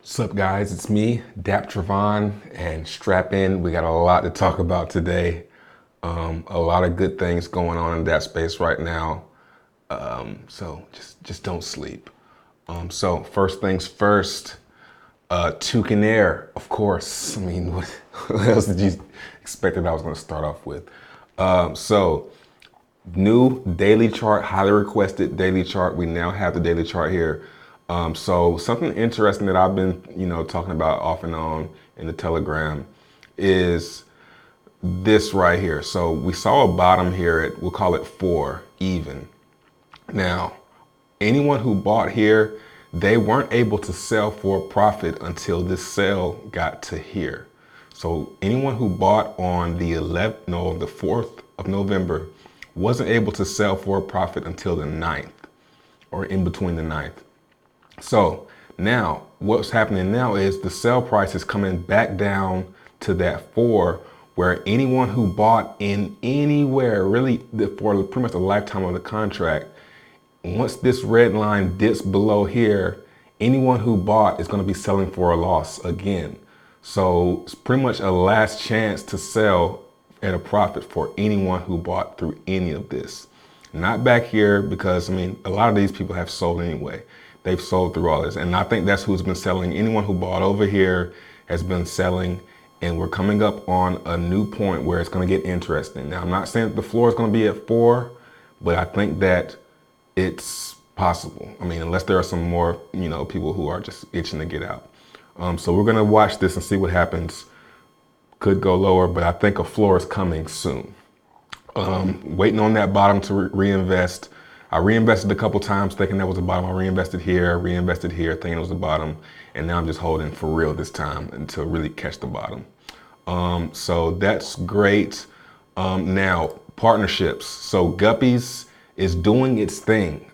What's up, guys? It's me, Dap Trevon, and strap in. We got a lot to talk about today. A lot of good things going on in that space right now. So just don't sleep. So first things first, Tewkenaire, of course. I mean, what else did you expect that I was going to start off with? So new daily chart, highly requested daily chart. We now have the daily chart here. So something interesting that I've been, talking about off and on in the Telegram is this right here. So we saw a bottom here at, we'll call it 4 even. Now, anyone who bought here, they weren't able to sell for a profit until this sale got to here. So anyone who bought on the 4th of November wasn't able to sell for a profit until the 9th or in between the 9th. So now what's happening now is the sell price is coming back down to that 4, where anyone who bought in anywhere really for pretty much the lifetime of the contract, once this red line dips below here, anyone who bought is going to be selling for a loss again. So it's pretty much a last chance to sell at a profit for anyone who bought through any of this. Not back here, because I mean, a lot of these people have sold anyway. They've sold through all this. And I think that's who's been selling. Anyone who bought over here has been selling. And we're coming up on a new point where it's going to get interesting. Now, I'm not saying that the floor is going to be at 4, but I think that it's possible. I mean, unless there are some more, people who are just itching to get out. So we're going to watch this and see what happens. Could go lower, but I think a floor is coming soon. Waiting on that bottom to reinvest. I reinvested a couple times thinking that was the bottom. I reinvested here thinking it was the bottom. And now I'm just holding for real this time until really catch the bottom. So that's great. Now, partnerships. So Guppies is doing its thing.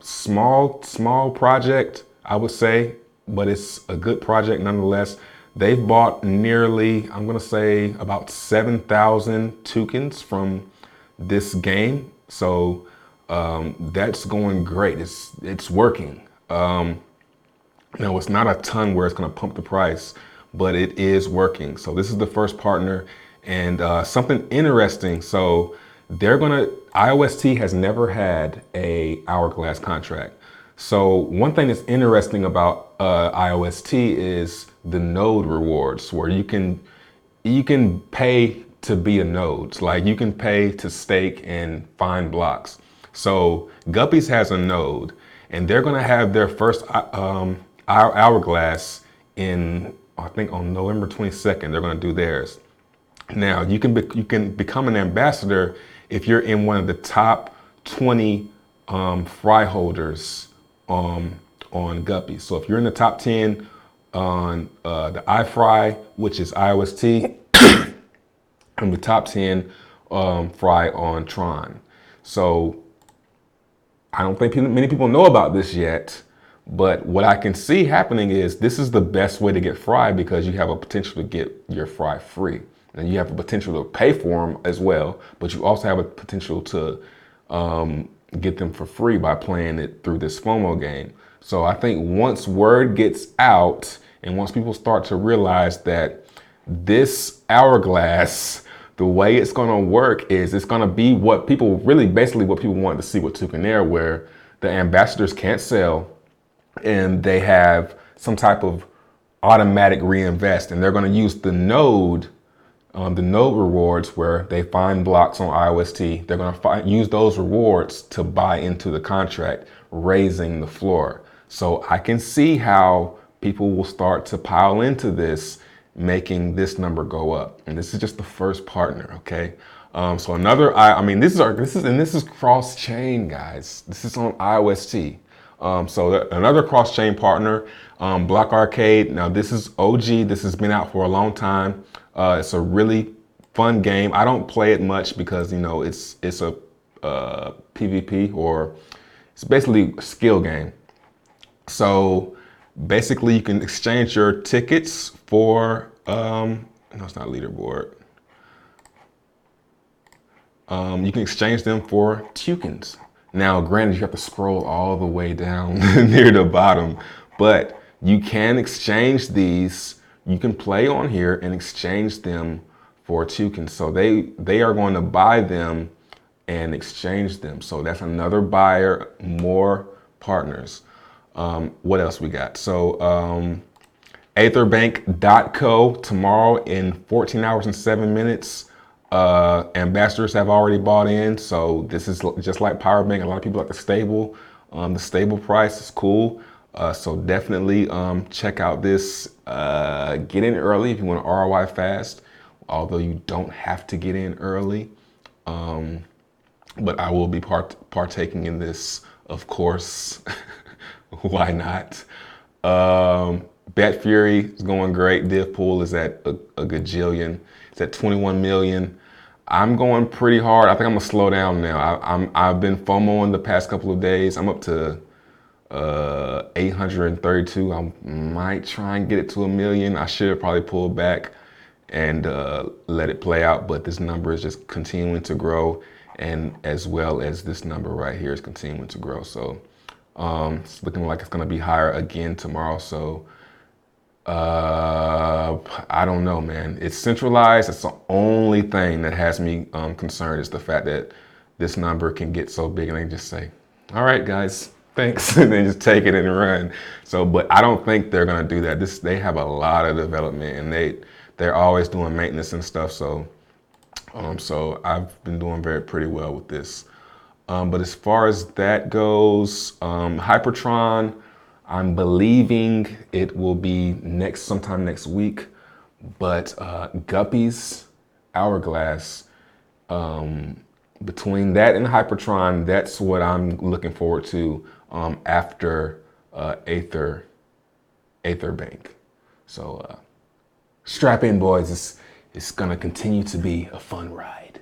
Small project, I would say, but it's a good project nonetheless. They've bought nearly, I'm gonna say about 7,000 tokens from this game. So that's going great. It's working. Now it's not a ton where it's going to pump the price, but it is working. So this is the first partner, and something interesting. So IOST has never had a hourglass contract. So one thing that's interesting about IOST is the node rewards, where you can pay to be a node. Like you can pay to stake and find blocks. So Guppies has a node, and they're going to have their first hourglass in, I think, on November 22nd. They're going to do theirs. Now you can become an ambassador if you're in one of the top 20 fry holders on Guppies. So if you're in the top 10 on the iFry, which is IOST, and the top 10 fry on Tron. So I don't think many people know about this yet, but what I can see happening is this is the best way to get fry, because you have a potential to get your fry free, and you have a potential to pay for them as well, but you also have a potential to get them for free by playing it through this FOMO game. So I think once word gets out and once people start to realize that this hourglass, the way it's going to work is it's going to be what people basically what people wanted to see with Tewkenaire, where the ambassadors can't sell and they have some type of automatic reinvest, and they're going to use the node rewards where they find blocks on IOST. They're going to use those rewards to buy into the contract, raising the floor. So I can see how people will start to pile into this, making this number go up. And this is just the first partner, okay? So another, this is cross-chain, guys. This is on IOST. So another cross-chain partner, Block Arcade. Now this is OG. This has been out for a long time. It's a really fun game. I don't play it much because it's a PvP, or it's basically a skill game. So basically you can exchange your tickets for, no, it's not leaderboard. You can exchange them for tokens. Now, granted, you have to scroll all the way down near the bottom, but You can exchange these. You can play on here and exchange them for tokens. So they are going to buy them and exchange them. So that's another buyer, more partners. What else we got? So aetherbank.co tomorrow in 14 hours and 7 minutes. Ambassadors have already bought in. So this is just like Power Bank. A lot of people like the stable. The stable price is cool. So definitely check out this. Get in early if you want ROI fast, although you don't have to get in early. But I will be partaking in this, of course. Why not? Bet Fury is going great. Div pool is at a gajillion. It's at 21 million. I'm going pretty hard. I think I'm gonna slow down now. I've been FOMOing the past couple of days. I'm up to 832. I might try and get it to 1 million. I should probably pull back and let it play out, but this number is just continuing to grow, and as well as this number right here is continuing to grow. So it's looking like it's gonna be higher again tomorrow. So I don't know, man. It's centralized. It's the only thing that has me concerned, is the fact that this number can get so big and they just say, all right, guys, thanks, and then just take it and run. So, but I don't think they're gonna do that. They have a lot of development, and they're always doing maintenance and stuff. So, so I've been doing pretty well with this. But as far as that goes, Hypertron, I'm believing it will be sometime next week. But Guppies Hourglass, between that and Hypertron, that's what I'm looking forward to after Aether Bank. So strap in, boys. It's gonna continue to be a fun ride.